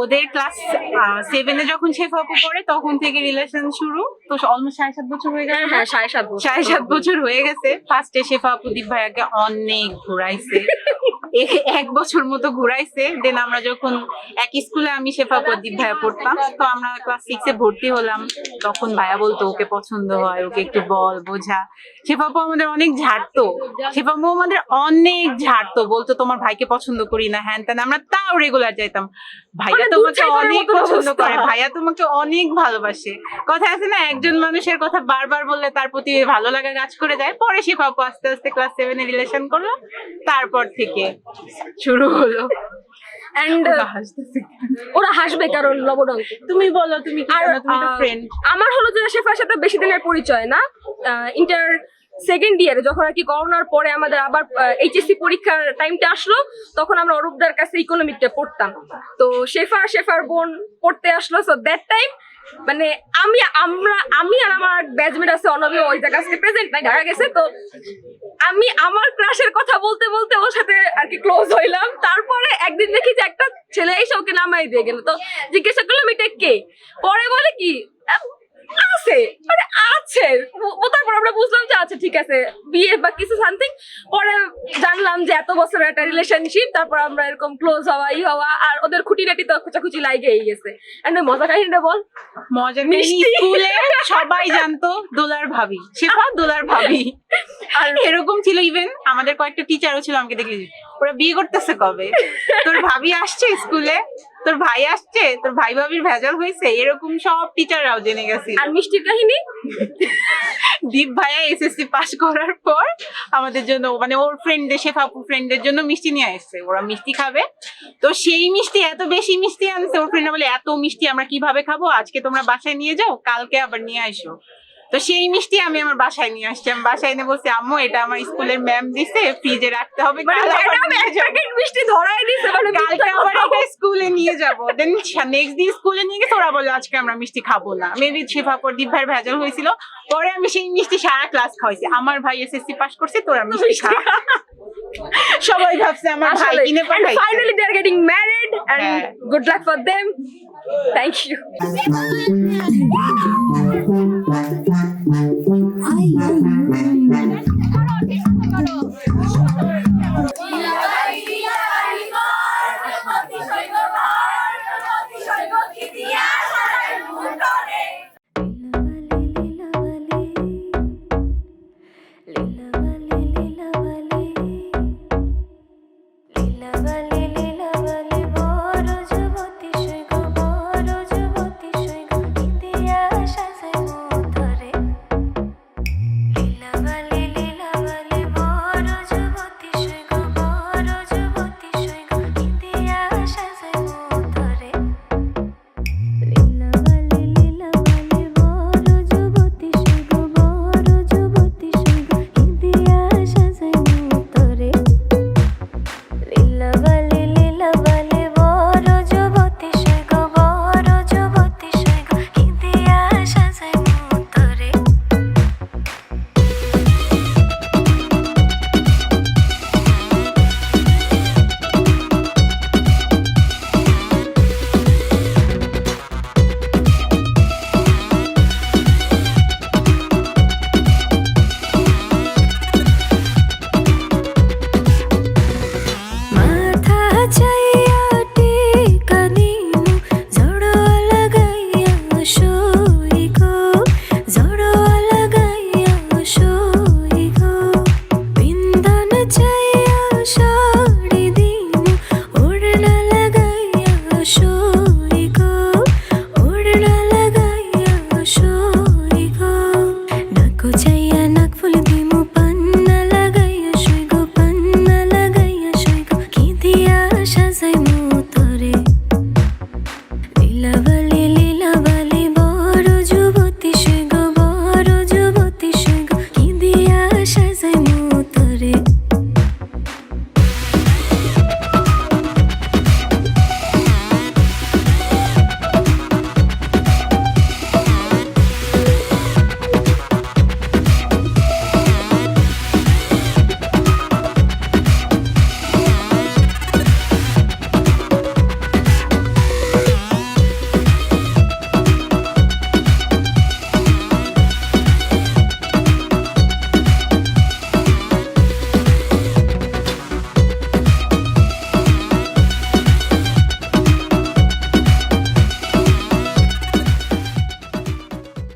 ওদের ক্লাস 7-এ যখন শেফা আপু পড়ে তখন থেকে রিলেশন শুরু, তো অলমোস্ট 7.5 বছর হয়ে গেছে। হ্যাঁ 7.5 বছর 7.5 বছর হয়ে গেছে। ফার্স্টে শেফা আপু দীপ ভাইয়াকে অনেক ঘুরাইছে, 1 বছর মতো ঘুরাইছে। দেন আমরা যখন একই স্কুলে আমি শেফা আপু দীপ ভাইয়া পড়তাম, তো আমরা ক্লাস 6-এ ভর্তি হলাম, তখন ভাইয়া বলতো ওকে পছন্দ হয়, ওকে একটু বল বোঝা। শেফা আপু আমাদের অনেক ঝাড়তো, শেফা আপু আমাদের অনেক ঝাড়তো, বলতো তোমার ভাইকে পছন্দ করি না হ্যান ত্যান। আমরা তাও রেগুলার যাইতাম, ভাইয়া তোমাকে অনেক পছন্দ করে, ভাইয়া তোমাকে অনেক ভালোবাসে। কথা আছে না, একজন মানুষের কথা বারবার বললে তার প্রতি ভালো লাগা কাজ করে যায়। পরে শেফা আপু আস্তে আস্তে ক্লাস 7-এ রিলেশন করলো, তারপর থেকে শুরু হলো। এন্ড ওরা হাসবে কারণ লবডঙ্ক। তুমি বলো, তুমি কি জানো? তুমি তো ফ্রেন্ড। আমার হলো যে শেফার সাথে বেশি দিনের পরিচয় না, ইন্টার সেকেন্ড ইয়ারে যখন আর কি করোনার পরে আমাদের আবার এইচএসসি পরীক্ষার টাইমটা আসলো, তখন আমরা অরূপদার কাছে ইকোনমিকটা পড়তাম। তো শেফার বোন পড়তে আসলো, সো দ্যাট টাইম মানে আমি আর আমার ব্যাচমেট আছে অনবী, ওই জায়গা আজকে প্রেজেন্ট নাই, ঢাকা গেছে। তো আমি আমার ক্রাশের কথা বলতে বলতে ওর সাথে আর কি ক্লোজ হইলাম। তারপরে একদিন দেখি যে একটা ছেলে এসে ওকে নামাই দিয়ে গেল, তো জিজ্ঞাসা করলাম এটা কে, পরে বলে কি আছে, মানে আছে। তারপর আমরা বুঝলাম যে আচ্ছা ঠিক আছে বিয়ে বা কিছু সামথিং। পরে জানলাম যে এত বছরের একটা রিলেশনশিপ, তারপর আমরা এরকম ক্লোজ হওয়া হওয়া, আর ওদের খুঁটিনাটি তো খোঁচাখুচি লাগেই গেছে। এন্ড মজা কাহিনীটা বল। মজা কাহিনী, স্কুলে সবাই জানতো দোলার ভাবি, শেফা দোলার ভাবি। আর এরকম ছিল, ইভেন আমাদের কয়েকটা টিচারও ছিল, আমাকে দেখলি ওরা বিয়ে করতেছে কবে, তোর ভাবি আসছে স্কুলে, তোর ভাই আসছে, তোর ভাই ভাবির ভেজাল হয়েছে, এরকম সব টিচাররাও জেনে গেছে। আর মিষ্টির কাহিনী, দীপ ভাইয়া এসএসসি পাস করার পর আমাদের জন্য, মানে ওর ফ্রেন্ডদের, শেফা আপু ফ্রেন্ডদের জন্য মিষ্টি নিয়ে আসছে, ওরা মিষ্টি খাবে। তো সেই মিষ্টি এত বেশি মিষ্টি আনছে, ওর ফ্রেন্ডরা বলে এত মিষ্টি আমরা কিভাবে খাবো, আজকে তোমরা বাসায় নিয়ে যাও, কালকে আবার নিয়ে আসো। তো সেই মিষ্টি আমি আমার বাসায় নিয়ে আসছি। আমি বাসায় এনে বলছি আম্মু এটা আমার স্কুলের ম্যাম দিছে, ফ্রিজে রাখতে হবে, মিষ্টি ধরাই দিছে, মানে কালকে আবার এটা স্কুলে নিয়ে যাবো। দেন নেক্সট দিন স্কুলে নিয়ে গেছে, ওরা বললো আজকে আমরা মিষ্টি খাবো না। মেবি শেফা পর দীপ ভাইয়ের ভেজাল হয়েছিল। পরে আমি সেই মিষ্টি সারা ক্লাস খাওয়াইছি, আমার ভাই এসএসসি পাস করছে, তোরা মিষ্টি খা। সবাই ভাবছে আমার ভাই কিনে পাঠাইছে। Finally they are getting married and good luck for them. Thank you.